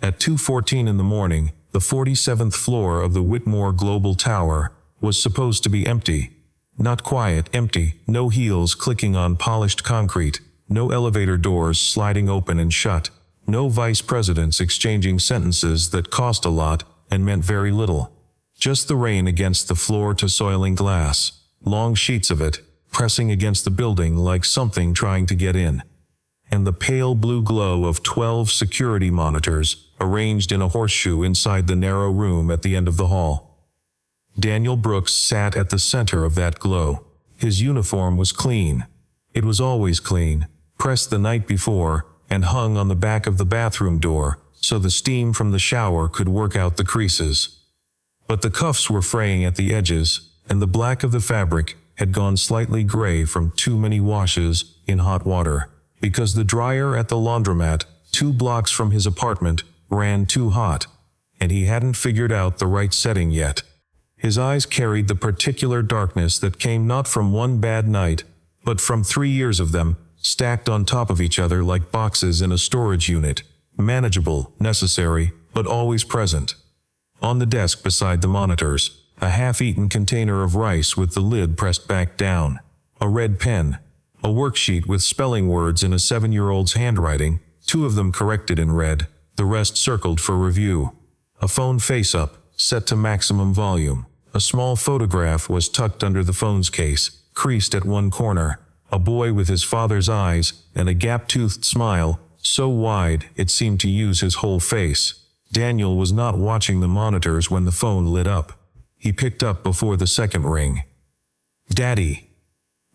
At 2:14 in the morning, the 47th floor of the Whitmore Global Tower was supposed to be empty. Not quiet, empty, no heels clicking on polished concrete, no elevator doors sliding open and shut, no vice presidents exchanging sentences that cost a lot and meant very little. Just the rain against the floor to soiling glass, long sheets of it, pressing against the building like something trying to get in. And the pale blue glow of 12 security monitors arranged in a horseshoe inside the narrow room at the end of the hall. Daniel Brooks sat at the center of that glow. His uniform was clean. It was always clean, pressed the night before, and hung on the back of the bathroom door, so the steam from the shower could work out the creases. But the cuffs were fraying at the edges, and the black of the fabric had gone slightly gray from too many washes in hot water, because the dryer at the laundromat, 2 blocks from his apartment, ran too hot, and he hadn't figured out the right setting yet. His eyes carried the particular darkness that came not from one bad night, but from 3 years of them, stacked on top of each other like boxes in a storage unit, manageable, necessary, but always present. On the desk beside the monitors, a half-eaten container of rice with the lid pressed back down, a red pen, a worksheet with spelling words in a 7-year-old's handwriting, 2 of them corrected in red, the rest circled for review. A phone face-up, set to maximum volume. A small photograph was tucked under the phone's case, creased at one corner. A boy with his father's eyes and a gap-toothed smile, so wide it seemed to use his whole face. Daniel was not watching the monitors when the phone lit up. He picked up before the second ring. "Daddy."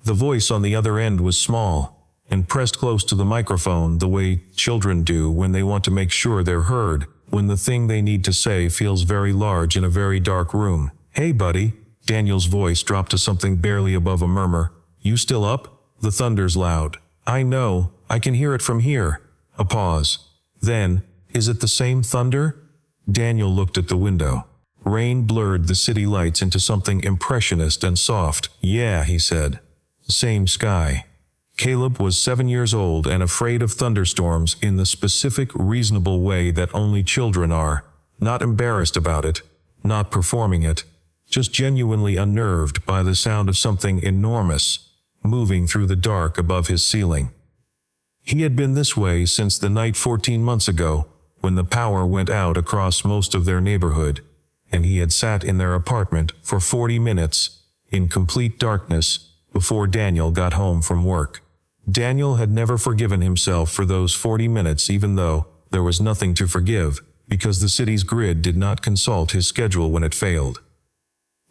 The voice on the other end was small, and pressed close to the microphone the way children do when they want to make sure they're heard, when the thing they need to say feels very large in a very dark room. "Hey, buddy." Daniel's voice dropped to something barely above a murmur. "You still up?" The thunder's loud. "I know, I can hear it from here." A pause. Then, "Is it the same thunder?" Daniel looked at the window. Rain blurred the city lights into something impressionist and soft. "Yeah," he said. "Same sky." Caleb was 7 years old and afraid of thunderstorms in the specific, reasonable way that only children are. Not embarrassed about it, not performing it, just genuinely unnerved by the sound of something enormous moving through the dark above his ceiling. He had been this way since the night 14 months ago, when the power went out across most of their neighborhood, and he had sat in their apartment for 40 minutes, in complete darkness, before Daniel got home from work. Daniel had never forgiven himself for those 40 minutes, even though there was nothing to forgive, because the city's grid did not consult his schedule when it failed.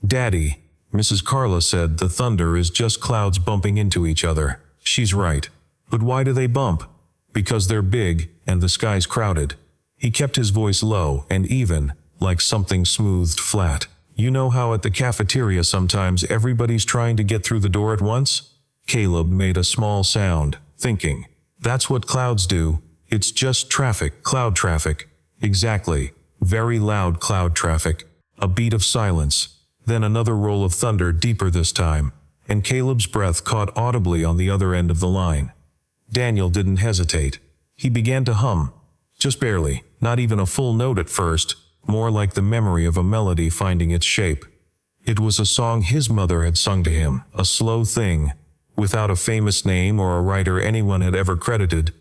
"Daddy," Mrs. Carla said, "the thunder is just clouds bumping into each other." She's right. But why do they bump? Because they're big, and the sky's crowded. He kept his voice low and even, like something smoothed flat. "You know how at the cafeteria sometimes everybody's trying to get through the door at once?" Caleb made a small sound, thinking. "That's what clouds do. It's just traffic, cloud traffic." "Exactly. Very loud cloud traffic." A beat of silence. Then another roll of thunder, deeper this time, and Caleb's breath caught audibly on the other end of the line. Daniel didn't hesitate. He began to hum. Just barely, not even a full note at first, more like the memory of a melody finding its shape. It was a song his mother had sung to him, a slow thing, without a famous name or a writer anyone had ever credited.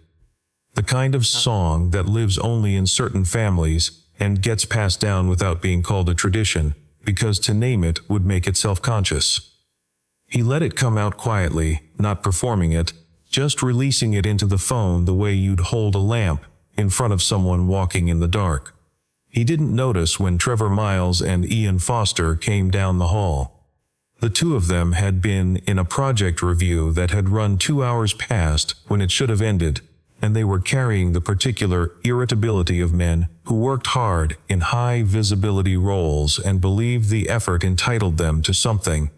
The kind of song that lives only in certain families and gets passed down without being called a tradition, because to name it would make it self-conscious. He let it come out quietly, not performing it, just releasing it into the phone the way you'd hold a lamp in front of someone walking in the dark. He didn't notice when Trevor Miles and Ian Foster came down the hall. The 2 of them had been in a project review that had run 2 hours past when it should have ended, and they were carrying the particular irritability of men who worked hard in high-visibility roles and believed the effort entitled them to something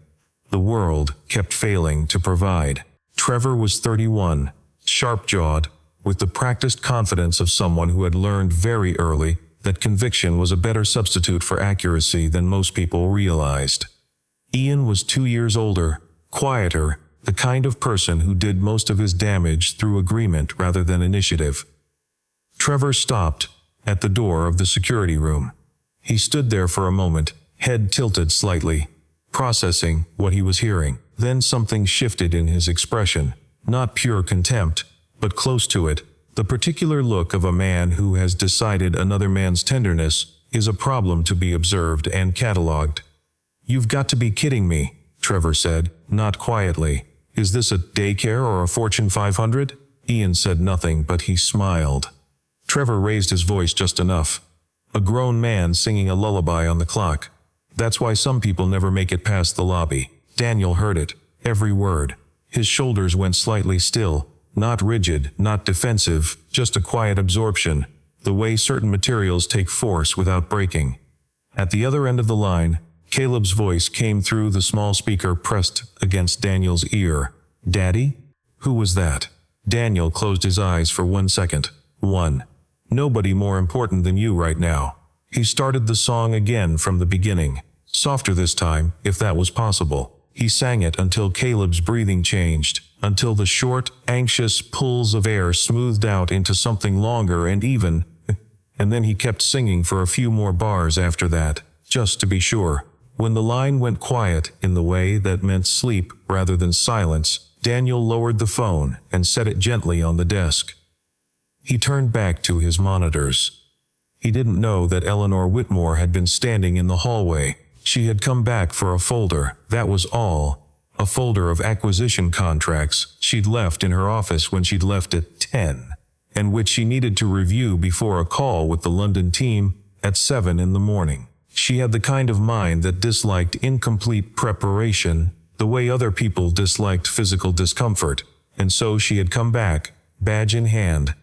the world kept failing to provide. Trevor was 31, sharp-jawed, with the practiced confidence of someone who had learned very early that conviction was a better substitute for accuracy than most people realized. Ian was 2 years older, quieter, the kind of person who did most of his damage through agreement rather than initiative. Trevor stopped, at the door of the security room. He stood there for a moment, head tilted slightly, processing what he was hearing. Then something shifted in his expression, not pure contempt, but close to it, the particular look of a man who has decided another man's tenderness is a problem to be observed and catalogued. "You've got to be kidding me," Trevor said, not quietly. "Is this a daycare or a Fortune 500? Ian said nothing, but he smiled. Trevor raised his voice just enough. A grown man singing a lullaby on the clock. That's why some people never make it past the lobby. Daniel heard it, every word. His shoulders went slightly still, not rigid, not defensive, just a quiet absorption, the way certain materials take force without breaking. At the other end of the line, Caleb's voice came through the small speaker pressed against Daniel's ear. "Daddy?" Who was that? Daniel closed his eyes for 1 second. Nobody more important than you right now. He started the song again from the beginning. Softer this time, if that was possible. He sang it until Caleb's breathing changed, until the short, anxious pulls of air smoothed out into something longer and even, and then he kept singing for a few more bars after that, just to be sure. When the line went quiet in the way that meant sleep rather than silence, Daniel lowered the phone and set it gently on the desk. He turned back to his monitors. He didn't know that Eleanor Whitmore had been standing in the hallway. She had come back for a folder, that was all. A folder of acquisition contracts she'd left in her office when she'd left at 10, and which she needed to review before a call with the London team at 7 in the morning. She had the kind of mind that disliked incomplete preparation, the way other people disliked physical discomfort, and so she had come back, badge in hand,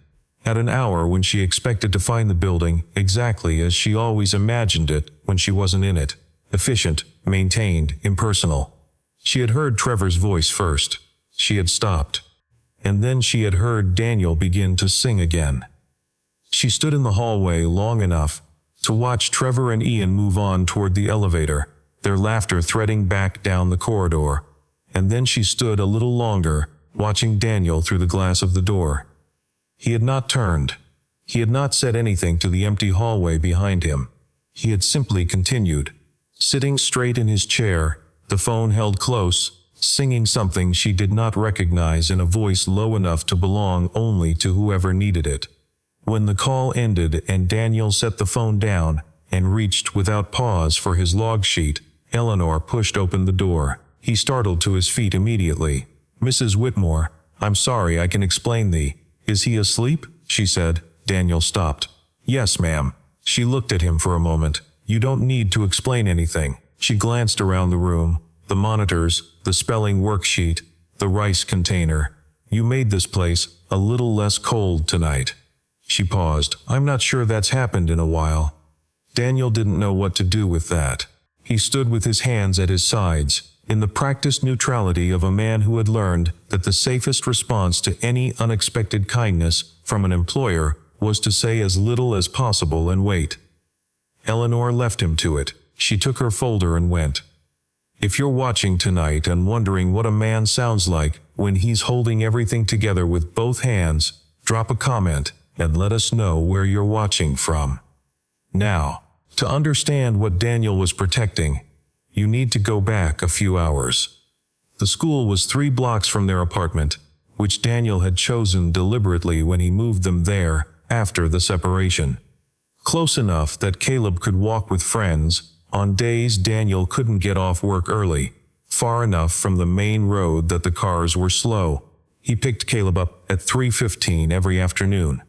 at an hour when she expected to find the building exactly as she always imagined it when she wasn't in it. Efficient, maintained, impersonal. She had heard Trevor's voice first. She had stopped. And then she had heard Daniel begin to sing again. She stood in the hallway long enough to watch Trevor and Ian move on toward the elevator, their laughter threading back down the corridor. And then she stood a little longer, watching Daniel through the glass of the door. He had not turned. He had not said anything to the empty hallway behind him. He had simply continued. Sitting straight in his chair, the phone held close, singing something she did not recognize in a voice low enough to belong only to whoever needed it. When the call ended and Daniel set the phone down and reached without pause for his log sheet, Eleanor pushed open the door. He startled to his feet immediately. "Mrs. Whitmore, I'm sorry, I can explain thee. Is he asleep?" she said. Daniel stopped. "Yes, ma'am." She looked at him for a moment. "You don't need to explain anything." She glanced around the room, the monitors, the spelling worksheet, the rice container. "You made this place a little less cold tonight." She paused. "I'm not sure that's happened in a while." Daniel didn't know what to do with that. He stood with his hands at his sides, in the practiced neutrality of a man who had learned that the safest response to any unexpected kindness from an employer was to say as little as possible and wait. Eleanor left him to it. She took her folder and went. If you're watching tonight and wondering what a man sounds like when he's holding everything together with both hands, drop a comment and let us know where you're watching from. Now, to understand what Daniel was protecting, you need to go back a few hours. The school was 3 blocks from their apartment, which Daniel had chosen deliberately when he moved them there after the separation. Close enough that Caleb could walk with friends on days Daniel couldn't get off work early, far enough from the main road that the cars were slow. He picked Caleb up at 3:15 every afternoon,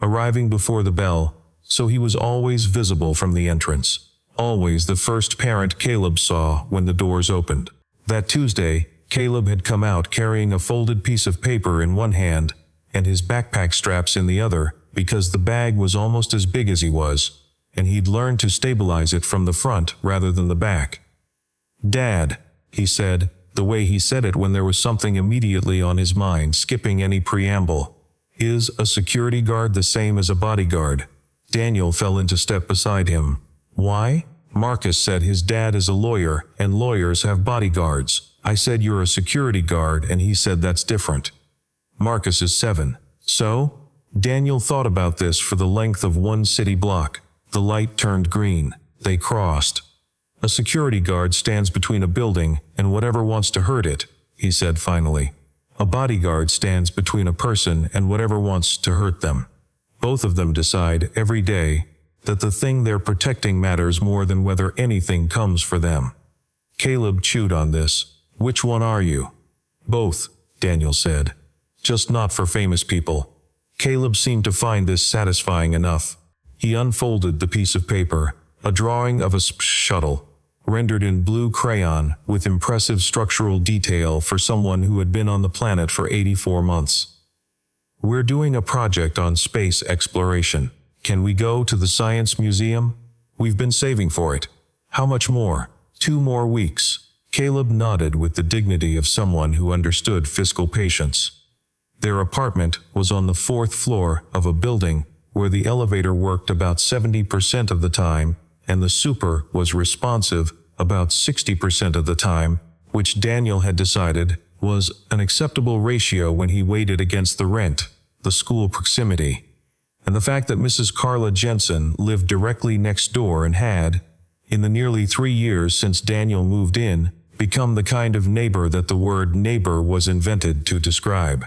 arriving before the bell, so he was always visible from the entrance, always the first parent Caleb saw when the doors opened. That Tuesday, Caleb had come out carrying a folded piece of paper in one hand and his backpack straps in the other, because the bag was almost as big as he was, and he'd learned to stabilize it from the front rather than the back. "Dad," he said, the way he said it when there was something immediately on his mind, skipping any preamble. "Is a security guard the same as a bodyguard?" Daniel fell into step beside him. "Why?" "Marcus said his dad is a lawyer, and lawyers have bodyguards. I said you're a security guard, and he said that's different." "Marcus is 7. So?" Daniel thought about this for the length of one city block. The light turned green. They crossed. A security guard stands between a building and whatever wants to hurt it, he said finally. A bodyguard stands between a person and whatever wants to hurt them. Both of them decide every day that the thing they're protecting matters more than whether anything comes for them. Caleb chewed on this. Which one are you? Both, Daniel said. Just not for famous people. Caleb seemed to find this satisfying enough. He unfolded the piece of paper, a drawing of a shuttle, rendered in blue crayon with impressive structural detail for someone who had been on the planet for 84 months. We're doing a project on space exploration. Can we go to the Science Museum? We've been saving for it. How much more? 2 more weeks. Caleb nodded with the dignity of someone who understood fiscal patience. Their apartment was on the 4th floor of a building where the elevator worked about 70% of the time, and the super was responsive about 60% of the time, which Daniel had decided was an acceptable ratio when he weighed it against the rent, the school proximity, and the fact that Mrs. Carla Jensen lived directly next door and had, in the nearly 3 years since Daniel moved in, become the kind of neighbor that the word neighbor was invented to describe.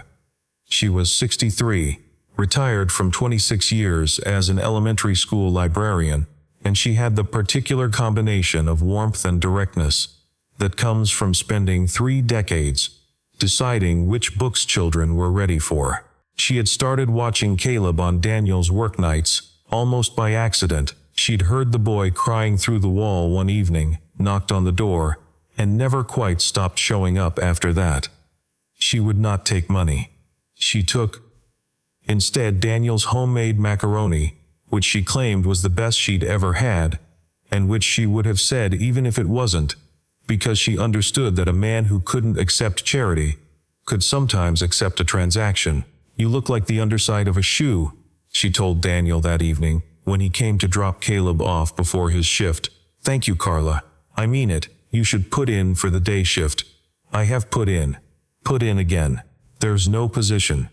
She was 63, retired from 26 years as an elementary school librarian, and she had the particular combination of warmth and directness that comes from spending 3 decades deciding which books children were ready for. She had started watching Caleb on Daniel's work nights, almost by accident. She'd heard the boy crying through the wall one evening, knocked on the door, and never quite stopped showing up after that. She would not take money. She took, instead, Daniel's homemade macaroni, which she claimed was the best she'd ever had, and which she would have said even if it wasn't, because she understood that a man who couldn't accept charity could sometimes accept a transaction. You look like the underside of a shoe, she told Daniel that evening, when he came to drop Caleb off before his shift. Thank you, Carla. I mean it. You should put in for the day shift. I have put in. Put in again. There's no position.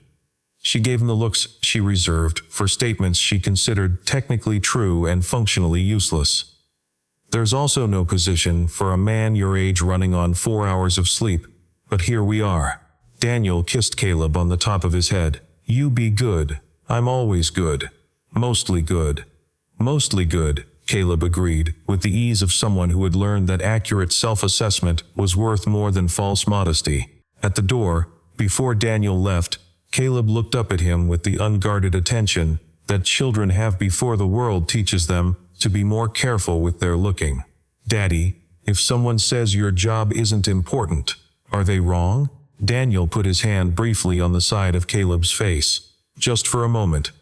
She gave him the looks she reserved for statements she considered technically true and functionally useless. There's also no position for a man your age running on 4 hours of sleep. But here we are. Daniel kissed Caleb on the top of his head. You be good. I'm always good. Mostly good. Mostly good, Caleb agreed, with the ease of someone who had learned that accurate self-assessment was worth more than false modesty. At the door, before Daniel left, Caleb looked up at him with the unguarded attention that children have before the world teaches them to be more careful with their looking. Daddy, if someone says your job isn't important, are they wrong? Daniel put his hand briefly on the side of Caleb's face. Just for a moment.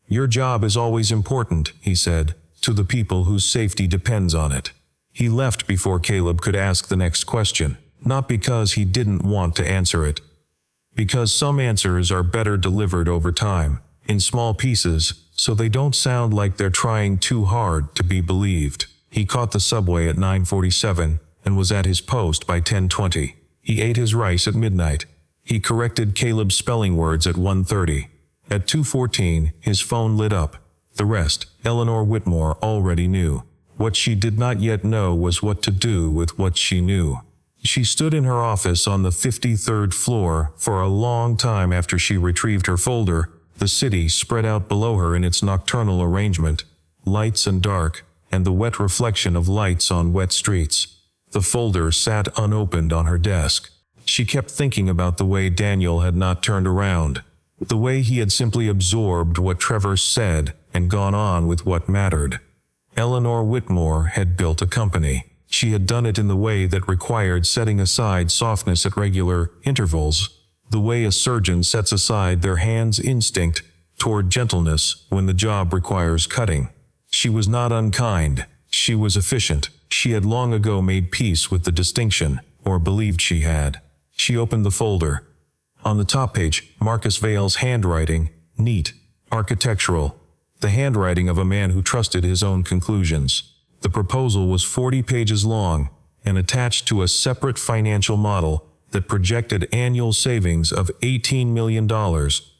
Your job is always important, he said, to the people whose safety depends on it. He left before Caleb could ask the next question, not because he didn't want to answer it. Because some answers are better delivered over time, in small pieces, so they don't sound like they're trying too hard to be believed. He caught the subway at 9:47 and was at his post by 10:20. He ate his rice at midnight. He corrected Caleb's spelling words at 1:30. At 2:14, his phone lit up. The rest, Eleanor Whitmore already knew. What she did not yet know was what to do with what she knew. She stood in her office on the 53rd floor for a long time after she retrieved her folder, the city spread out below her in its nocturnal arrangement, lights and dark, and the wet reflection of lights on wet streets. The folder sat unopened on her desk. She kept thinking about the way Daniel had not turned around, the way he had simply absorbed what Trevor said and gone on with what mattered. Eleanor Whitmore had built a company. She had done it in the way that required setting aside softness at regular intervals, the way a surgeon sets aside their hand's instinct toward gentleness when the job requires cutting. She was not unkind. She was efficient. She had long ago made peace with the distinction, or believed she had. She opened the folder. On the top page, Marcus Vale's handwriting, neat, architectural, the handwriting of a man who trusted his own conclusions. The proposal was 40 pages long and attached to a separate financial model that projected annual savings of $18 million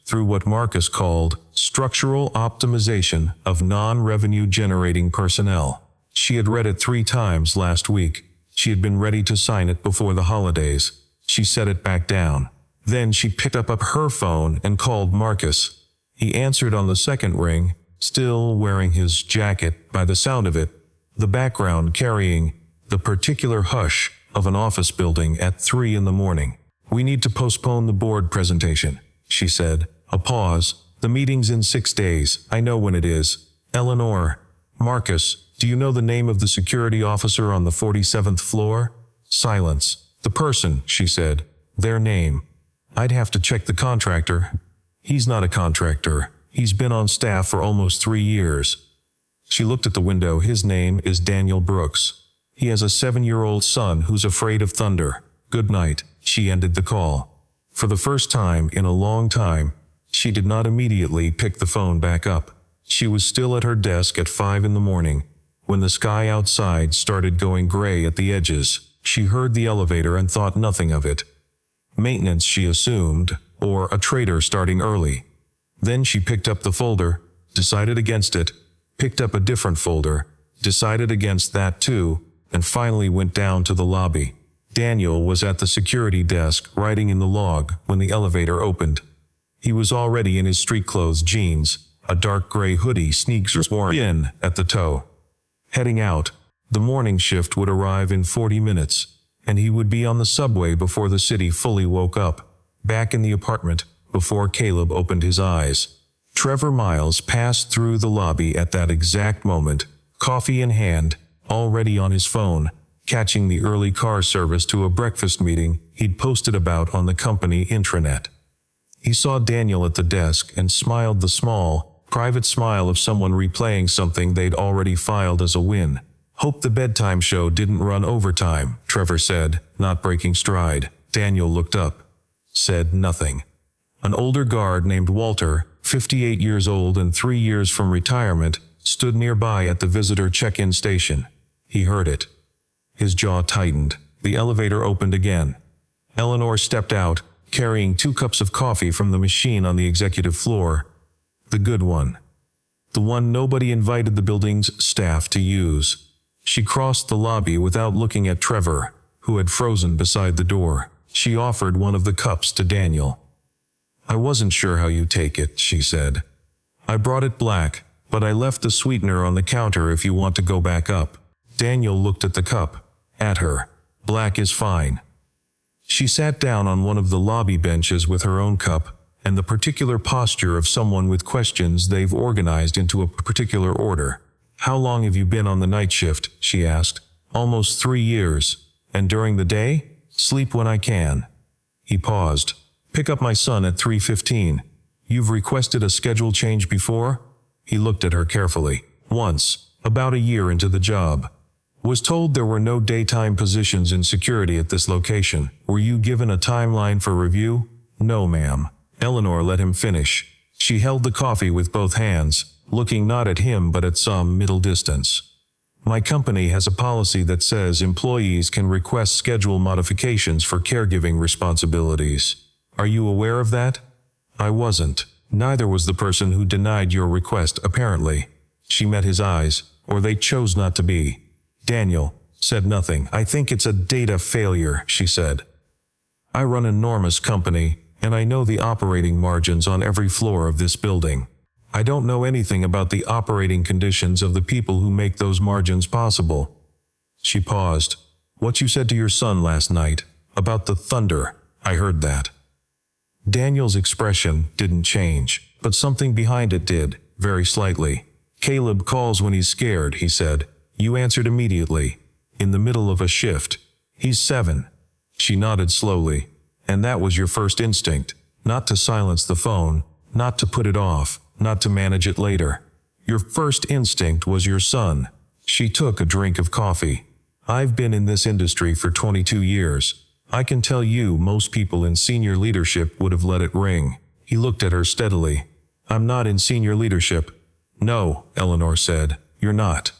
through what Marcus called structural optimization of non-revenue generating personnel. She had read it 3 times last week. She had been ready to sign it before the holidays. She set it back down. Then she picked up her phone and called Marcus. He answered on the second ring, still wearing his jacket by the sound of it, the background carrying the particular hush of an office building at 3 in the morning. "We need to postpone the board presentation," she said. A pause. "The meeting's in 6 days. I know when it is. Eleanor." "Marcus, do you know the name of the security officer on the 47th floor?" Silence. "The person," she said. "Their name." "I'd have to check the contractor." "He's not a contractor. He's been on staff for almost 3 years." She looked at the window. "His name is Daniel Brooks. He has a 7-year-old son who's afraid of thunder. Good night." She ended the call. For the first time in a long time, she did not immediately pick the phone back up. She was still at her desk at 5 in the morning, when the sky outside started going gray at the edges. She heard the elevator and thought nothing of it. Maintenance, she assumed, or a trader starting early. Then she picked up the folder, decided against it, picked up a different folder, decided against that too, and finally went down to the lobby. Daniel was at the security desk writing in the log when the elevator opened. He was already in his street clothes, jeans, a dark gray hoodie, sneakers worn in at the toe. Heading out, the morning shift would arrive in 40 minutes, and he would be on the subway before the city fully woke up, back in the apartment before Caleb opened his eyes. Trevor Miles passed through the lobby at that exact moment, coffee in hand, already on his phone, catching the early car service to a breakfast meeting he'd posted about on the company intranet. He saw Daniel at the desk and smiled the small, private smile of someone replaying something they'd already filed as a win. "Hope the bedtime show didn't run overtime," Trevor said, not breaking stride. Daniel looked up. Said nothing. An older guard named Walter, 58 years old and 3 years from retirement, stood nearby at the visitor check-in station. He heard it. His jaw tightened. The elevator opened again. Eleanor stepped out, carrying 2 cups of coffee from the machine on the executive floor. The good one. The one nobody invited the building's staff to use. She crossed the lobby without looking at Trevor, who had frozen beside the door. She offered one of the cups to Daniel. "I wasn't sure how you take it," she said. "I brought it black, but I left the sweetener on the counter if you want to go back up." Daniel looked at the cup. At her. "Black is fine." She sat down on one of the lobby benches with her own cup, and the particular posture of someone with questions they've organized into a particular order. "How long have you been on the night shift?" she asked. "Almost 3 years. And during the day? Sleep when I can." He paused. "Pick up my son at 3:15. You've requested a schedule change before?" He looked at her carefully. "Once, about a year into the job. Was told there were no daytime positions in security at this location. Were you given a timeline for review?" "No, ma'am." Eleanor let him finish. She held the coffee with both hands, looking not at him but at some middle distance. "My company has a policy that says employees can request schedule modifications for caregiving responsibilities. Are you aware of that?" "I wasn't. Neither was the person who denied your request, apparently." She met his eyes, or they chose not to be. Daniel said nothing. "I think it's a data failure," she said. "I run an enormous company, and I know the operating margins on every floor of this building. I don't know anything about the operating conditions of the people who make those margins possible." She paused. "What you said to your son last night, about the thunder, I heard that." Daniel's expression didn't change, but something behind it did, very slightly. "Caleb calls when he's scared," he said. "You answered immediately, in the middle of a shift. He's 7. She nodded slowly. "And that was your first instinct, not to silence the phone, not to put it off, not to manage it later. Your first instinct was your son." She took a drink of coffee. "I've been in this industry for 22 years. I can tell you most people in senior leadership would have let it ring." He looked at her steadily. "I'm not in senior leadership." "No," Eleanor said, "you're not."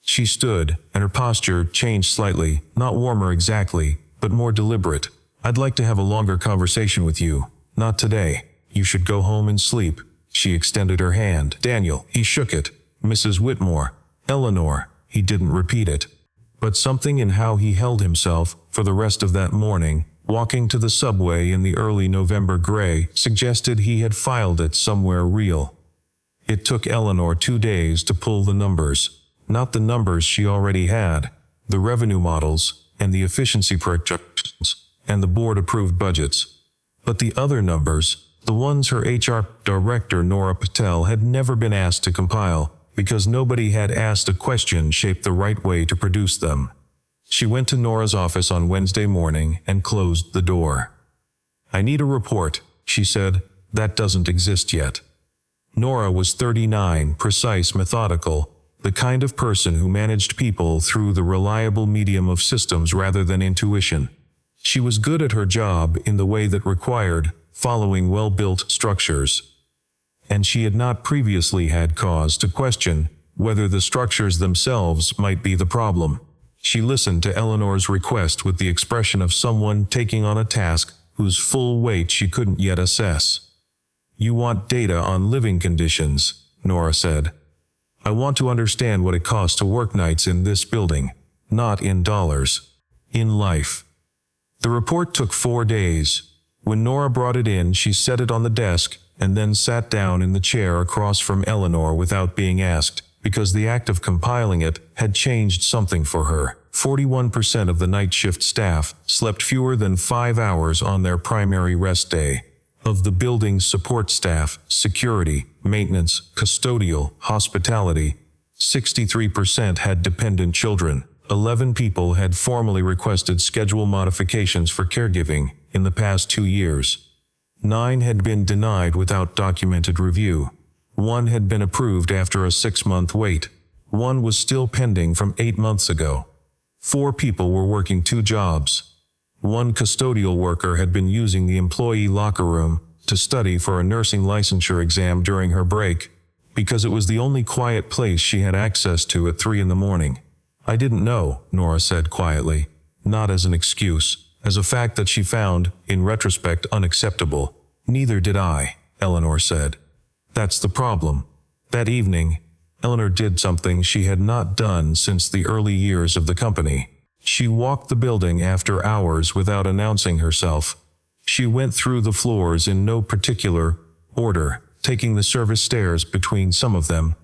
She stood, and her posture changed slightly, not warmer exactly, but more deliberate. "I'd like to have a longer conversation with you. Not today. You should go home and sleep. She extended her hand. Daniel, he shook it. Mrs. Whitmore. Eleanor. He didn't repeat it. But something in how he held himself, for the rest of that morning, walking to the subway in the early November gray, suggested he had filed it somewhere real. It took Eleanor 2 days to pull the numbers. Not the numbers she already had, the revenue models, and the efficiency projections, and the board-approved budgets. But the other numbers, the ones her HR director Nora Patel had never been asked to compile, because nobody had asked a question shaped the right way to produce them. She went to Nora's office on Wednesday morning and closed the door. I need a report, she said. That doesn't exist yet. Nora was 39, precise, methodical, the kind of person who managed people through the reliable medium of systems rather than intuition. She was good at her job in the way that required following well-built structures. And she had not previously had cause to question whether the structures themselves might be the problem. She listened to Eleanor's request with the expression of someone taking on a task whose full weight she couldn't yet assess. You want data on living conditions, Nora said. I want to understand what it costs to work nights in this building, not in dollars, in life. The report took 4 days. When Nora brought it in, she set it on the desk and then sat down in the chair across from Eleanor without being asked, because the act of compiling it had changed something for her. 41% of the night shift staff slept fewer than 5 hours on their primary rest day. Of the building's support staff, security, maintenance, custodial, hospitality, 63% had dependent children. 11 people had formally requested schedule modifications for caregiving in the past 2 years. 9 had been denied without documented review. 1 had been approved after a 6-month wait. 1 was still pending from 8 months ago. 4 people were working 2 jobs. 1 custodial worker had been using the employee locker room to study for a nursing licensure exam during her break, because it was the only quiet place she had access to at 3 in the morning. I didn't know, Nora said quietly, not as an excuse, as a fact that she found, in retrospect, unacceptable. Neither did I, Eleanor said. That's the problem. That evening, Eleanor did something she had not done since the early years of the company. She walked the building after hours without announcing herself. She went through the floors in no particular order, taking the service stairs between some of them,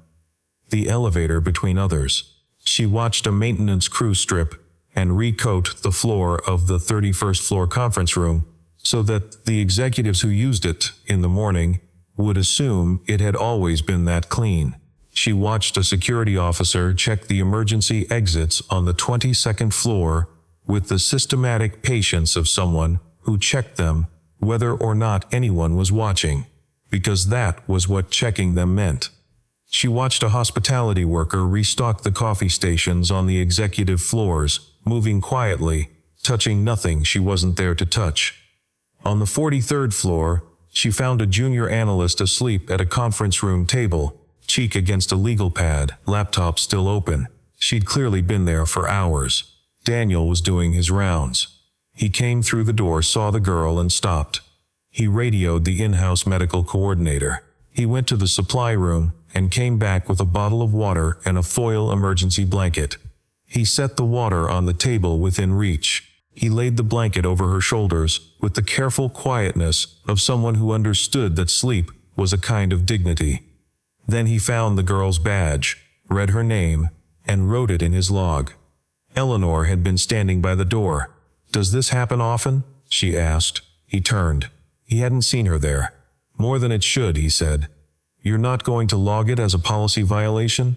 the elevator between others. She watched a maintenance crew strip and recoat the floor of the 31st floor conference room so that the executives who used it in the morning would assume it had always been that clean. She watched a security officer check the emergency exits on the 22nd floor with the systematic patience of someone who checked them whether or not anyone was watching, because that was what checking them meant. She watched a hospitality worker restock the coffee stations on the executive floors, moving quietly, touching nothing she wasn't there to touch. On the 43rd floor, she found a junior analyst asleep at a conference room table, cheek against a legal pad, laptop still open. She'd clearly been there for hours. Daniel was doing his rounds. He came through the door, saw the girl, and stopped. He radioed the in-house medical coordinator. He went to the supply room and came back with a bottle of water and a foil emergency blanket. He set the water on the table within reach. He laid the blanket over her shoulders with the careful quietness of someone who understood that sleep was a kind of dignity. Then he found the girl's badge, read her name, and wrote it in his log. Eleanor had been standing by the door. "Does this happen often?" she asked. He turned. He hadn't seen her there. "More than it should," he said. "You're not going to log it as a policy violation?"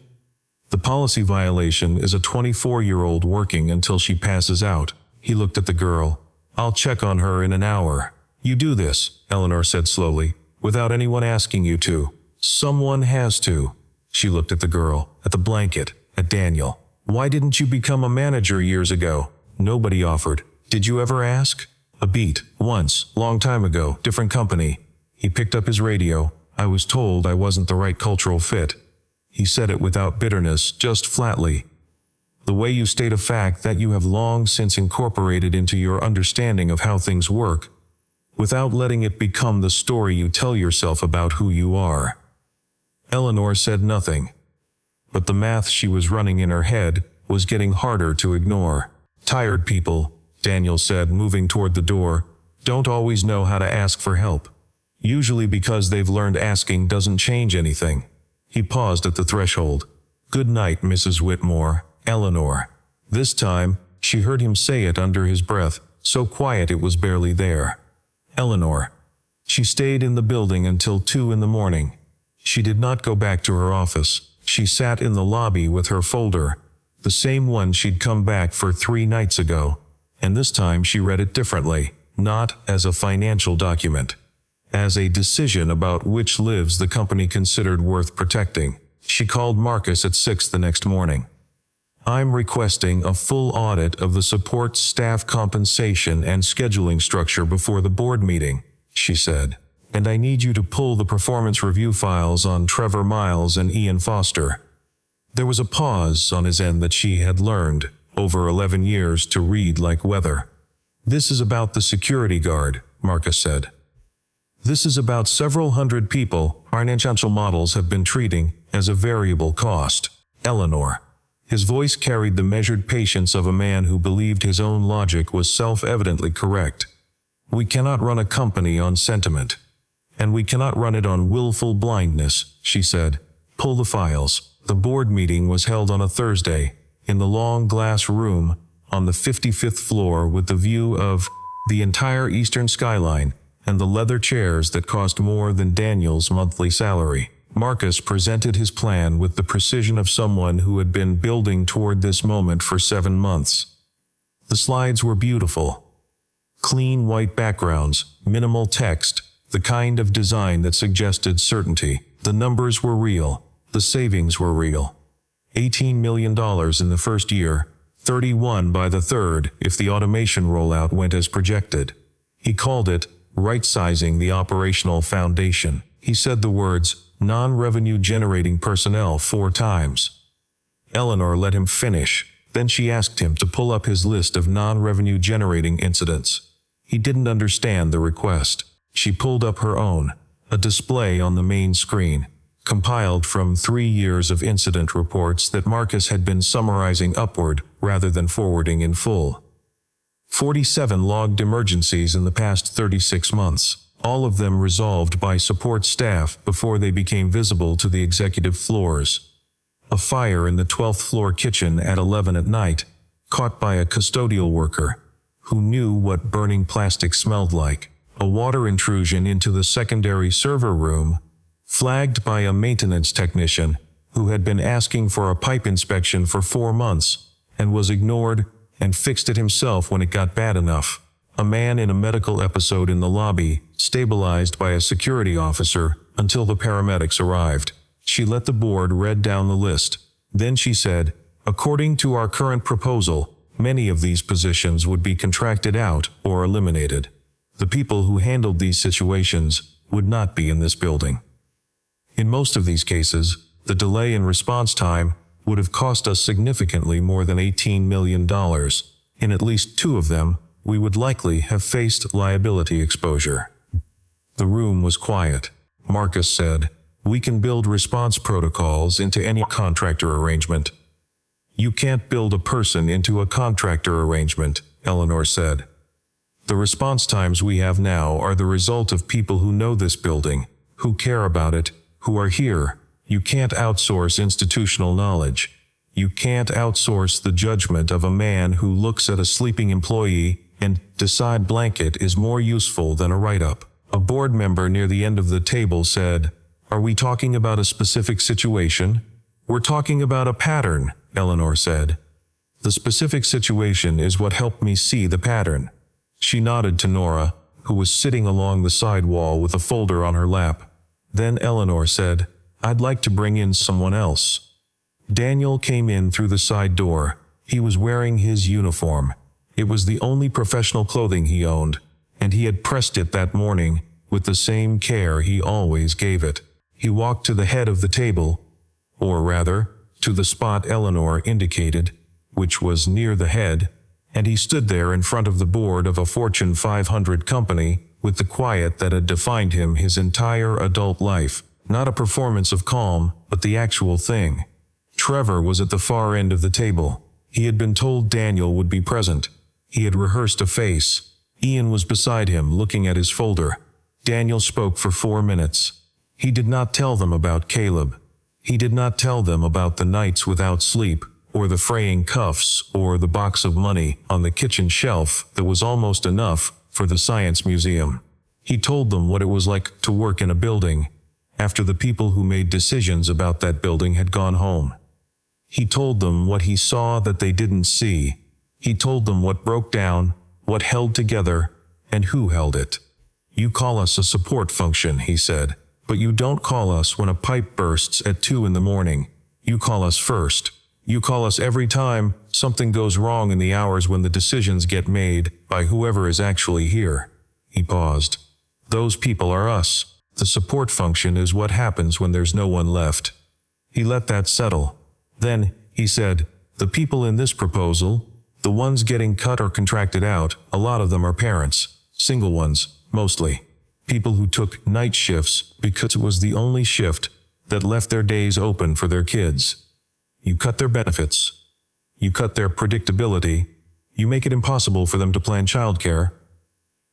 "The policy violation is a 24-year-old working until she passes out." He looked at the girl. "I'll check on her in an hour." "You do this," Eleanor said slowly, "without anyone asking you to." "Someone has to." She looked at the girl, at the blanket, at Daniel. "Why didn't you become a manager years ago?" "Nobody offered." "Did you ever ask?" "A beat. Once. Long time ago. Different company." He picked up his radio. "I was told I wasn't the right cultural fit." He said it without bitterness, just flatly. "The way you state a fact that you have long since incorporated into your understanding of how things work, without letting it become the story you tell yourself about who you are. Eleanor said nothing, but the math she was running in her head was getting harder to ignore. Tired people, Daniel said, moving toward the door, don't always know how to ask for help. Usually because they've learned asking doesn't change anything. He paused at the threshold. Good night, Mrs. Whitmore, Eleanor. This time, she heard him say it under his breath, so quiet it was barely there. Eleanor. She stayed in the building until 2 in the morning. She did not go back to her office. She sat in the lobby with her folder, the same one she'd come back for 3 nights ago, and this time she read it differently, not as a financial document, as a decision about which lives the company considered worth protecting. She called Marcus at 6 the next morning. I'm requesting a full audit of the support staff compensation and scheduling structure before the board meeting, she said. And I need you to pull the performance review files on Trevor Miles and Ian Foster. There was a pause on his end that she had learned, over 11 years, to read like weather. This is about the security guard, Marcus said. This is about several hundred people financial models have been treating as a variable cost. Eleanor. His voice carried the measured patience of a man who believed his own logic was self-evidently correct. We cannot run a company on sentiment. And we cannot run it on willful blindness, she said. Pull the files. The board meeting was held on a Thursday, in the long glass room, on the 55th floor with the view of the entire eastern skyline and the leather chairs that cost more than Daniel's monthly salary. Marcus presented his plan with the precision of someone who had been building toward this moment for 7 months. The slides were beautiful. Clean white backgrounds, minimal text, the kind of design that suggested certainty. The numbers were real. The savings were real. $18 million in the first year, 31 by the third if the automation rollout went as projected. He called it right-sizing the operational foundation. He said the words, non-revenue generating personnel 4 times. Eleanor let him finish. Then she asked him to pull up his list of non-revenue generating incidents. He didn't understand the request. She pulled up her own, a display on the main screen, compiled from 3 years of incident reports that Marcus had been summarizing upward rather than forwarding in full. 47 logged emergencies in the past 36 months, all of them resolved by support staff before they became visible to the executive floors. A fire in the 12th floor kitchen at 11 at night, caught by a custodial worker, who knew what burning plastic smelled like. A water intrusion into the secondary server room, flagged by a maintenance technician who had been asking for a pipe inspection for 4 months, and was ignored and fixed it himself when it got bad enough. A man in a medical episode in the lobby, stabilized by a security officer until the paramedics arrived. She let the board read down the list. Then she said, according to our current proposal, many of these positions would be contracted out or eliminated. The people who handled these situations would not be in this building. In most of these cases, the delay in response time would have cost us significantly more than $18 million. In at least 2 of them, we would likely have faced liability exposure. The room was quiet. Marcus said, we can build response protocols into any contractor arrangement. You can't build a person into a contractor arrangement, Eleanor said. The response times we have now are the result of people who know this building, who care about it, who are here. You can't outsource institutional knowledge. You can't outsource the judgment of a man who looks at a sleeping employee and decide blanket is more useful than a write-up. A board member near the end of the table said, are we talking about a specific situation? We're talking about a pattern, Eleanor said. The specific situation is what helped me see the pattern. She nodded to Nora, who was sitting along the side wall with a folder on her lap. Then Eleanor said, I'd like to bring in someone else. Daniel came in through the side door. He was wearing his uniform. It was the only professional clothing he owned, and he had pressed it that morning with the same care he always gave it. He walked to the head of the table, or rather, to the spot Eleanor indicated, which was near the head, and he stood there in front of the board of a Fortune 500 company with the quiet that had defined him his entire adult life. Not a performance of calm, but the actual thing. Trevor was at the far end of the table. He had been told Daniel would be present. He had rehearsed a face. Ian was beside him, looking at his folder. Daniel spoke for 4 minutes. He did not tell them about Caleb. He did not tell them about the nights without sleep, or the fraying cuffs, or the box of money on the kitchen shelf that was almost enough for the science museum. He told them what it was like to work in a building, after the people who made decisions about that building had gone home. He told them what he saw that they didn't see. He told them what broke down, what held together, and who held it. "You call us a support function," he said, "but you don't call us when a pipe bursts at 2 in the morning. You call us first. You call us every time something goes wrong in the hours when the decisions get made by whoever is actually here." He paused. "Those people are us. The support function is what happens when there's no one left." He let that settle. Then, he said, "The people in this proposal, the ones getting cut or contracted out, a lot of them are parents, single ones, mostly. People who took night shifts because it was the only shift that left their days open for their kids. You cut their benefits. You cut their predictability. You make it impossible for them to plan childcare.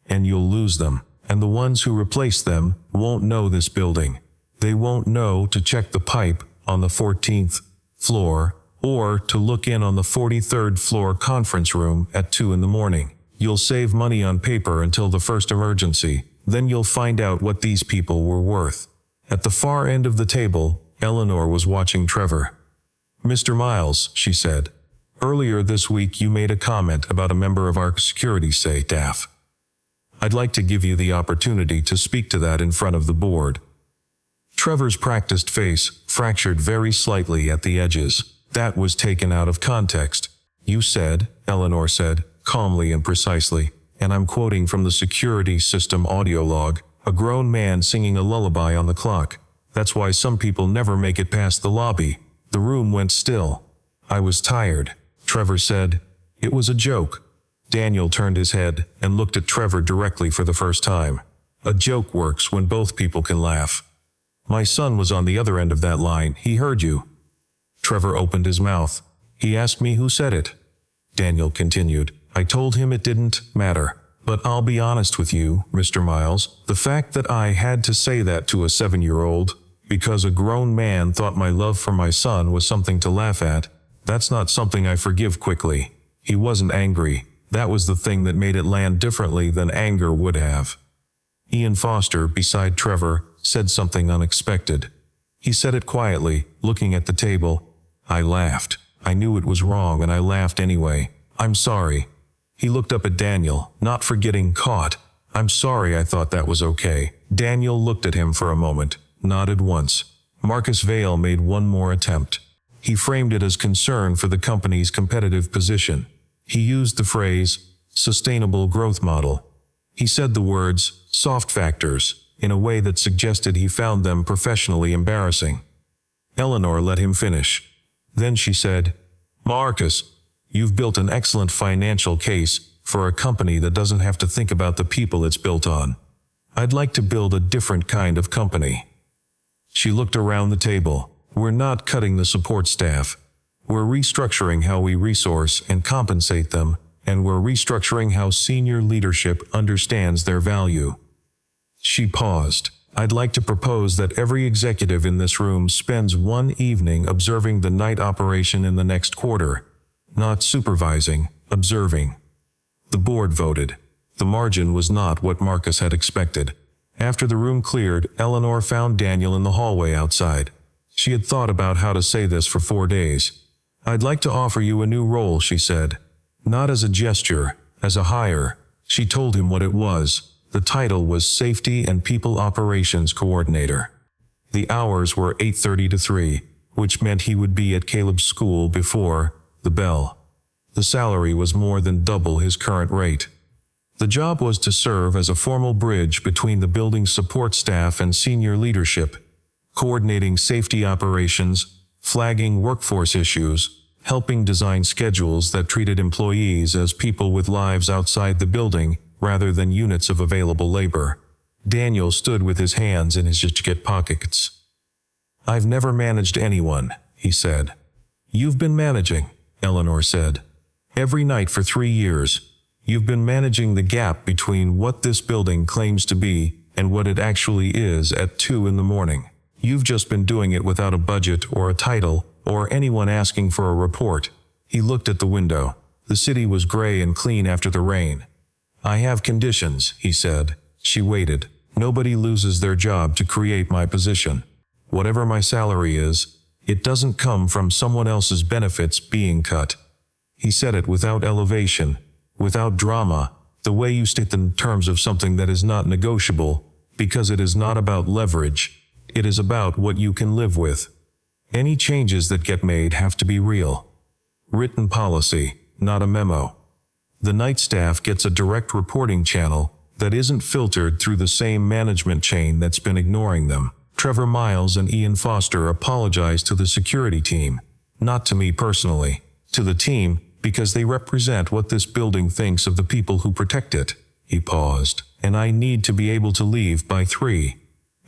And you'll lose them. And the ones who replace them won't know this building. They won't know to check the pipe on the 14th floor, or to look in on the 43rd floor conference room at 2 in the morning. You'll save money on paper until the first emergency. Then you'll find out what these people were worth." At the far end of the table, Eleanor was watching Trevor. "Mr. Miles," she said, "earlier this week you made a comment about a member of our security staff. I'd like to give you the opportunity to speak to that in front of the board." Trevor's practiced face fractured very slightly at the edges. That was taken out of context. "You said," Eleanor said, calmly and precisely, and I'm quoting from the security system audio log, "a grown man singing a lullaby on the clock. That's why some people never make it past the lobby." The room went still. "I was tired," Trevor said. "It was a joke." Daniel turned his head and looked at Trevor directly for the first time. "A joke works when both people can laugh. My son was on the other end of that line. He heard you." Trevor opened his mouth. "He asked me who said it," Daniel continued. "I told him it didn't matter. But I'll be honest with you, Mr. Miles, the fact that I had to say that to a 7-year-old, because a grown man thought my love for my son was something to laugh at, that's not something I forgive quickly." He wasn't angry. That was the thing that made it land differently than anger would have. Ian Foster, beside Trevor, said something unexpected. He said it quietly, looking at the table. "I laughed. I knew it was wrong and I laughed anyway. I'm sorry." He looked up at Daniel, not for getting caught. "I'm sorry, I thought that was okay." Daniel looked at him for a moment, nodded once. Marcus Vail made one more attempt. He framed it as concern for the company's competitive position. He used the phrase, sustainable growth model. He said the words, soft factors, in a way that suggested he found them professionally embarrassing. Eleanor let him finish. Then she said, "Marcus, you've built an excellent financial case for a company that doesn't have to think about the people it's built on. I'd like to build a different kind of company." She looked around the table. "We're not cutting the support staff. We're restructuring how we resource and compensate them, and we're restructuring how senior leadership understands their value." She paused. "I'd like to propose that every executive in this room spends one evening observing the night operation in the next quarter. Not supervising, observing." The board voted. The margin was not what Marcus had expected. After the room cleared, Eleanor found Daniel in the hallway outside. She had thought about how to say this for 4 days. "I'd like to offer you a new role," she said. Not as a gesture, as a hire. She told him what it was. The title was Safety and People Operations Coordinator. The hours were 8:30 to 3, which meant he would be at Caleb's school before the bell. The salary was more than double his current rate. The job was to serve as a formal bridge between the building's support staff and senior leadership, coordinating safety operations, flagging workforce issues, helping design schedules that treated employees as people with lives outside the building, rather than units of available labor. Daniel stood with his hands in his jacket pockets. "I've never managed anyone," he said. "You've been managing," Eleanor said. "Every night for 3 years. You've been managing the gap between what this building claims to be and what it actually is at 2 in the morning. You've just been doing it without a budget or a title or anyone asking for a report." He looked at the window. The city was gray and clean after the rain. "I have conditions," he said. She waited. "Nobody loses their job to create my position. Whatever my salary is, it doesn't come from someone else's benefits being cut." He said it without elevation, without drama, the way you state in terms of something that is not negotiable, because it is not about leverage. It is about what you can live with. Any changes that get made have to be real. Written policy, not a memo. The night staff gets a direct reporting channel that isn't filtered through the same management chain that's been ignoring them. Trevor Miles and Ian Foster apologized to the security team, not to me personally, to the team, because they represent what this building thinks of the people who protect it. He paused. "And I need to be able to leave by 3.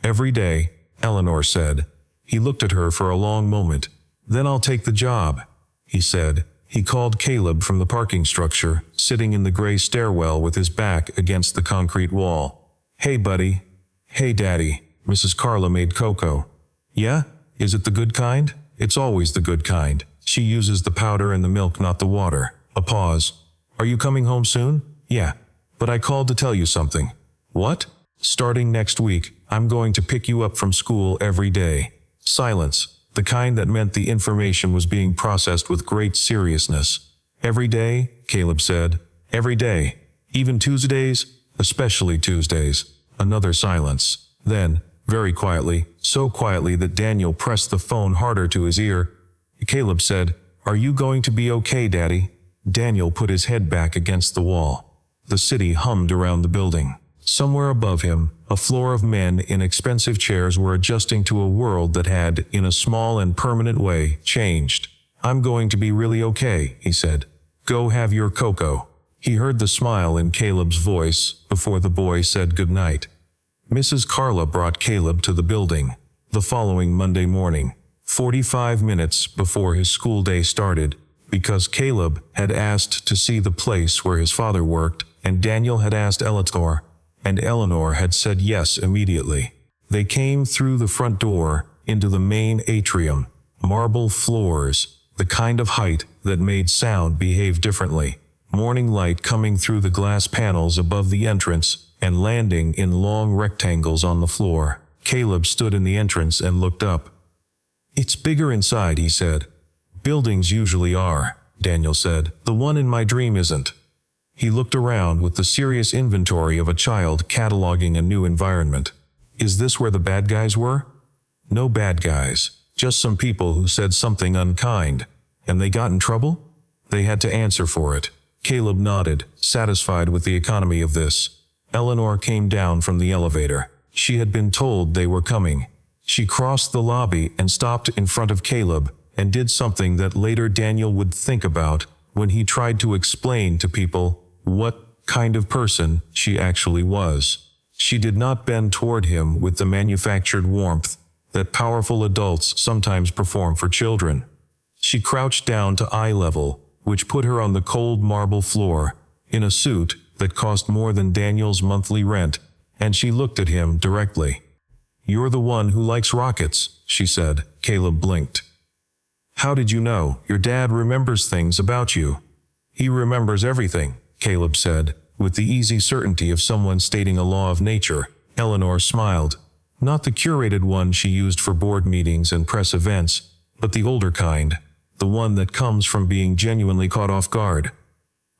Every day," Eleanor said. He looked at her for a long moment. "Then I'll take the job," he said. He called Caleb from the parking structure, sitting in the gray stairwell with his back against the concrete wall. "Hey, buddy." "Hey, Daddy." Mrs. Carla made cocoa. "Yeah? Is it the good kind?" "It's always the good kind. She uses the powder and the milk, not the water." A pause. "Are you coming home soon?" "Yeah. But I called to tell you something." "What?" "Starting next week, I'm going to pick you up from school every day." Silence. The kind that meant the information was being processed with great seriousness. "Every day," Caleb said. "Every day. Even Tuesdays?" "Especially Tuesdays." Another silence. Then, very quietly, so quietly that Daniel pressed the phone harder to his ear, Caleb said, "Are you going to be okay, Daddy?" Daniel put his head back against the wall. The city hummed around the building. Somewhere above him, a floor of men in expensive chairs were adjusting to a world that had, in a small and permanent way, changed. "I'm going to be really okay," he said. "Go have your cocoa." He heard the smile in Caleb's voice before the boy said goodnight. Mrs. Carla brought Caleb to the building the following Monday morning, 45 minutes before his school day started, because Caleb had asked to see the place where his father worked, and Daniel had asked Eleanor, and Eleanor had said yes immediately. They came through the front door into the main atrium, marble floors, the kind of height that made sound behave differently, morning light coming through the glass panels above the entrance and landing in long rectangles on the floor. Caleb stood in the entrance and looked up. "It's bigger inside," he said. "Buildings usually are," Daniel said. "The one in my dream isn't." He looked around with the serious inventory of a child cataloging a new environment. "Is this where the bad guys were?" "No bad guys, just some people who said something unkind. And they got in trouble? They had to answer for it." Caleb nodded, satisfied with the economy of this. Eleanor came down from the elevator. She had been told they were coming. She crossed the lobby and stopped in front of Caleb, and did something that later Daniel would think about when he tried to explain to people what kind of person she actually was. She did not bend toward him with the manufactured warmth that powerful adults sometimes perform for children. She crouched down to eye level, which put her on the cold marble floor, in a suit that cost more than Daniel's monthly rent, and she looked at him directly. "You're the one who likes rockets," she said. Caleb blinked. "How did you know? Your dad remembers things about you." "He remembers everything," Caleb said, with the easy certainty of someone stating a law of nature. Eleanor smiled. Not the curated one she used for board meetings and press events, but the older kind, the one that comes from being genuinely caught off guard.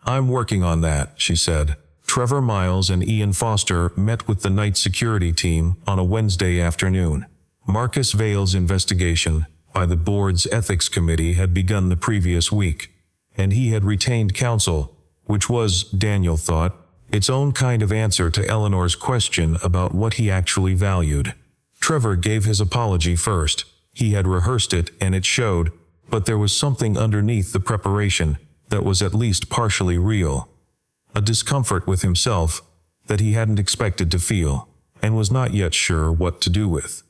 "I'm working on that," she said. Trevor Miles and Ian Foster met with the night security team on a Wednesday afternoon. Marcus Vale's investigation by the board's ethics committee had begun the previous week, and he had retained counsel, which was, Daniel thought, its own kind of answer to Eleanor's question about what he actually valued. Trevor gave his apology first. He had rehearsed it and it showed, but there was something underneath the preparation that was at least partially real. a discomfort with himself that he hadn't expected to feel, and was not yet sure what to do with.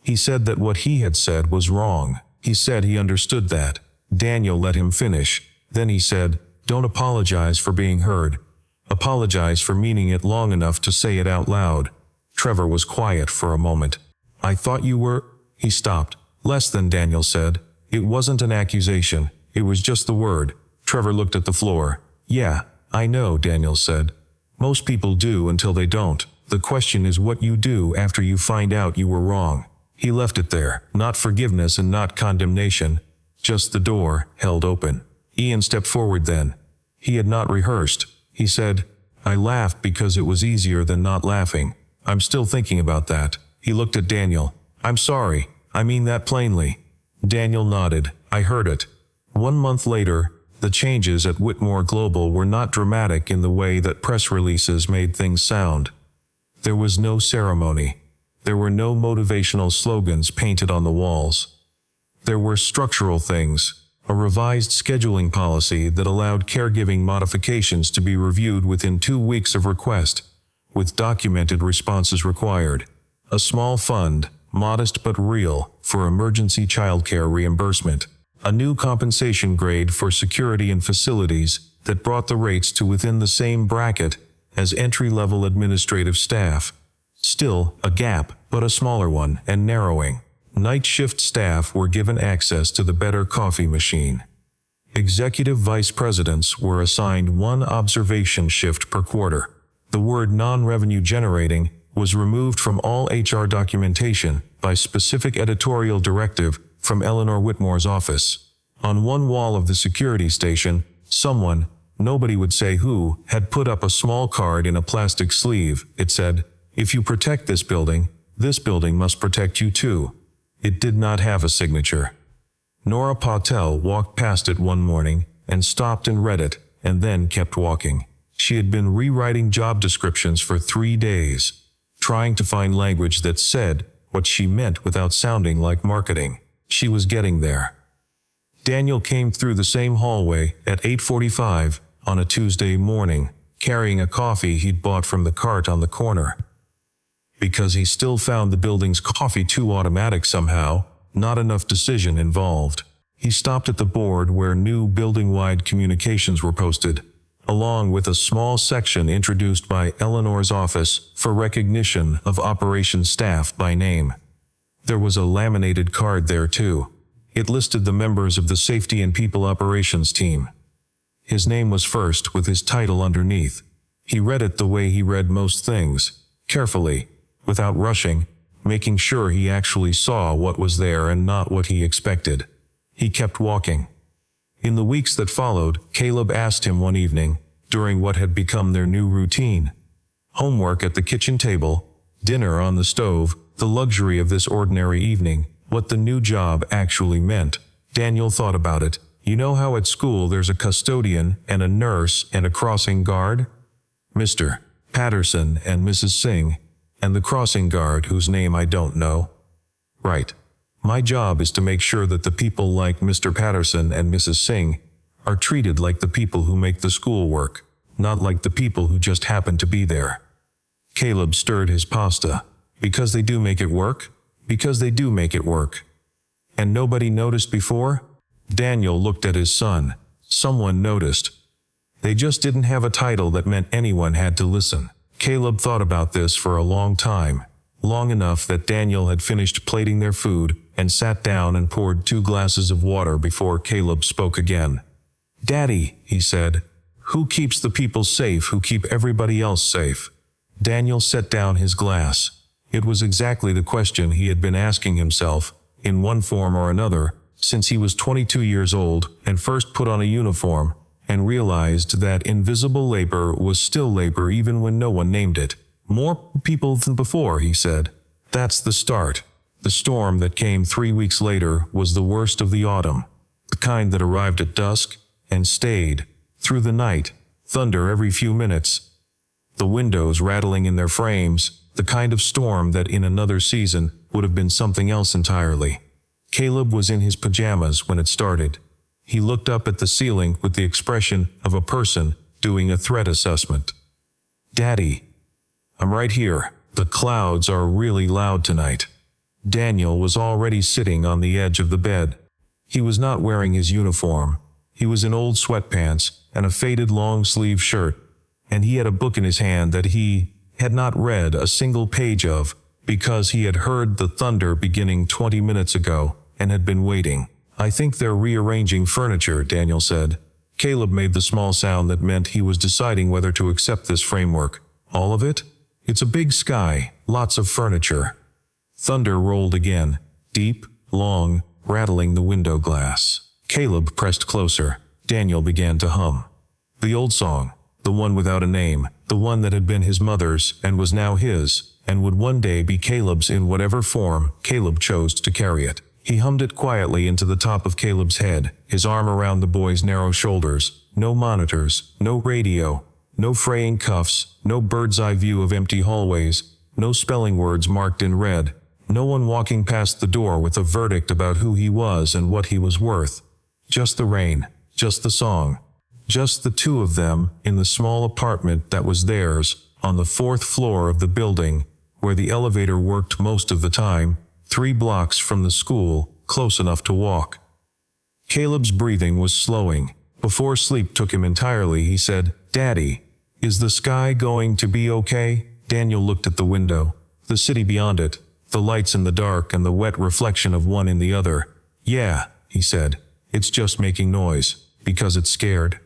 He said that what he had said was wrong. He said he understood that. Daniel let him finish. Then he said, "Don't apologize for being heard. Apologize for meaning it long enough to say it out loud." Trevor was quiet for a moment. "I thought you were—" He stopped. "Less than," Daniel said. "It wasn't an accusation. It was just the word." Trevor looked at the floor. "Yeah, I know," Daniel said. "Most people do until they don't. The question is what you do after you find out you were wrong." He left it there. Not forgiveness and not condemnation. Just the door, held open. Ian stepped forward then. He had not rehearsed. He said, "I laughed because it was easier than not laughing. I'm still thinking about that." He looked at Daniel. "I'm sorry. I mean that plainly." Daniel nodded. "I heard it." 1 month later, the changes at Whitmore Global were not dramatic in the way that press releases made things sound. There was no ceremony. There were no motivational slogans painted on the walls. There were structural things. A revised scheduling policy that allowed caregiving modifications to be reviewed within 2 weeks of request, with documented responses required. A small fund, modest but real, for emergency childcare reimbursement. A new compensation grade for security and facilities that brought the rates to within the same bracket as entry-level administrative staff. Still, a gap, but a smaller one, and narrowing. Night shift staff were given access to the better coffee machine. Executive vice presidents were assigned 1 observation shift per quarter. The word non-revenue generating was removed from all HR documentation by specific editorial directive from Eleanor Whitmore's office. On one wall of the security station, someone, nobody would say who, had put up a small card in a plastic sleeve. It said, "If you protect this building must protect you too." It did not have a signature. Nora Patel walked past it one morning and stopped and read it, and then kept walking. She had been rewriting job descriptions for 3 days, trying to find language that said what she meant without sounding like marketing. She was getting there. Daniel came through the same hallway at 8:45 on a Tuesday morning, carrying a coffee he'd bought from the cart on the corner. Because he still found the building's coffee too automatic somehow, not enough decision involved. He stopped at the board where new building-wide communications were posted, along with a small section introduced by Eleanor's office for recognition of operations staff by name. There was a laminated card there too. It listed the members of the Safety and People Operations team. His name was first with his title underneath. He read it the way he read most things, carefully, without rushing, making sure he actually saw what was there and not what he expected. He kept walking. In the weeks that followed, Caleb asked him one evening, during what had become their new routine. Homework at the kitchen table, dinner on the stove, the luxury of this ordinary evening, what the new job actually meant. Daniel thought about it. "You know how at school there's a custodian and a nurse and a crossing guard? Mr. Patterson and Mrs. Singh, and the crossing guard whose name I don't know. Right. My job is to make sure that the people like Mr. Patterson and Mrs. Singh are treated like the people who make the school work, not like the people who just happen to be there." Caleb stirred his pasta. "Because they do make it work? Because they do make it work. And nobody noticed before?" Daniel looked at his son. Someone noticed. They just didn't have a title that meant anyone had to listen. Caleb thought about this for a long time, long enough that Daniel had finished plating their food and sat down and poured 2 glasses of water before Caleb spoke again. "Daddy," he said, "who keeps the people safe who keep everybody else safe?" Daniel set down his glass. It was exactly the question he had been asking himself, in one form or another, since he was 22 years old and first put on a uniform, and realized that invisible labor was still labor even when no one named it. "More people than before," he said. "That's the start." The storm that came 3 weeks later was the worst of the autumn, the kind that arrived at dusk and stayed through the night, thunder every few minutes, the windows rattling in their frames, the kind of storm that in another season would have been something else entirely. Caleb was in his pajamas when it started. He looked up at the ceiling with the expression of a person doing a threat assessment. "Daddy, I'm right here. The clouds are really loud tonight." Daniel was already sitting on the edge of the bed. He was not wearing his uniform. He was in old sweatpants and a faded long-sleeve shirt, and he had a book in his hand that he had not read a single page of because he had heard the thunder beginning 20 minutes ago and had been waiting. "I think they're rearranging furniture," Daniel said. Caleb made the small sound that meant he was deciding whether to accept this framework. "All of it? It's a big sky, lots of furniture." Thunder rolled again, deep, long, rattling the window glass. Caleb pressed closer. Daniel began to hum. The old song, the one without a name, the one that had been his mother's and was now his, and would one day be Caleb's in whatever form Caleb chose to carry it. He hummed it quietly into the top of Caleb's head, his arm around the boy's narrow shoulders. No monitors, no radio, no fraying cuffs, no bird's-eye view of empty hallways, no spelling words marked in red, no one walking past the door with a verdict about who he was and what he was worth. Just the rain, just the song, just the two of them in the small apartment that was theirs, on the 4th floor of the building, where the elevator worked most of the time, 3 blocks from the school, close enough to walk. Caleb's breathing was slowing. Before sleep took him entirely, he said, "Daddy, is the sky going to be okay?" Daniel looked at the window, the city beyond it, the lights in the dark and the wet reflection of one in the other. "Yeah," he said, "it's just making noise, because it's scared."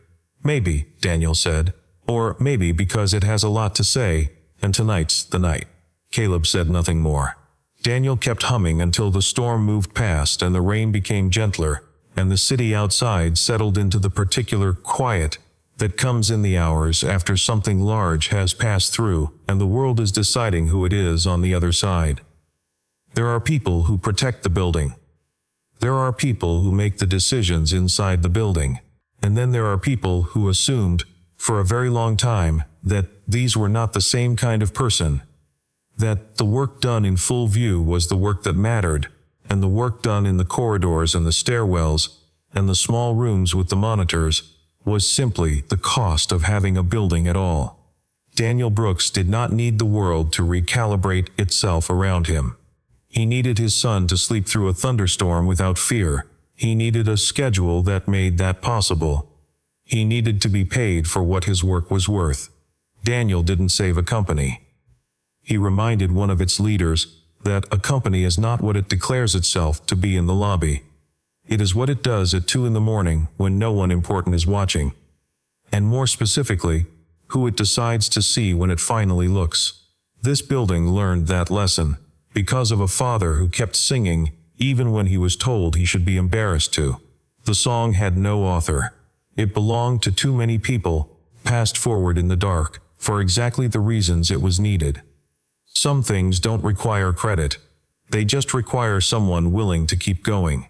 "Maybe," Daniel said, "or maybe because it has a lot to say, and tonight's the night." Caleb said nothing more. Daniel kept humming until the storm moved past and the rain became gentler, and the city outside settled into the particular quiet that comes in the hours after something large has passed through and the world is deciding who it is on the other side. There are people who protect the building. There are people who make the decisions inside the building. And then there are people who assumed, for a very long time, that these were not the same kind of person. That the work done in full view was the work that mattered, and the work done in the corridors and the stairwells, and the small rooms with the monitors, was simply the cost of having a building at all. Daniel Brooks did not need the world to recalibrate itself around him. He needed his son to sleep through a thunderstorm without fear. He needed a schedule that made that possible. He needed to be paid for what his work was worth. Daniel didn't save a company. He reminded one of its leaders that a company is not what it declares itself to be in the lobby. It is what it does at 2 a.m. when no one important is watching. And more specifically, who it decides to see when it finally looks. This building learned that lesson because of a father who kept singing even when he was told he should be embarrassed to. The song had no author. It belonged to too many people, passed forward in the dark, for exactly the reasons it was needed. Some things don't require credit. They just require someone willing to keep going.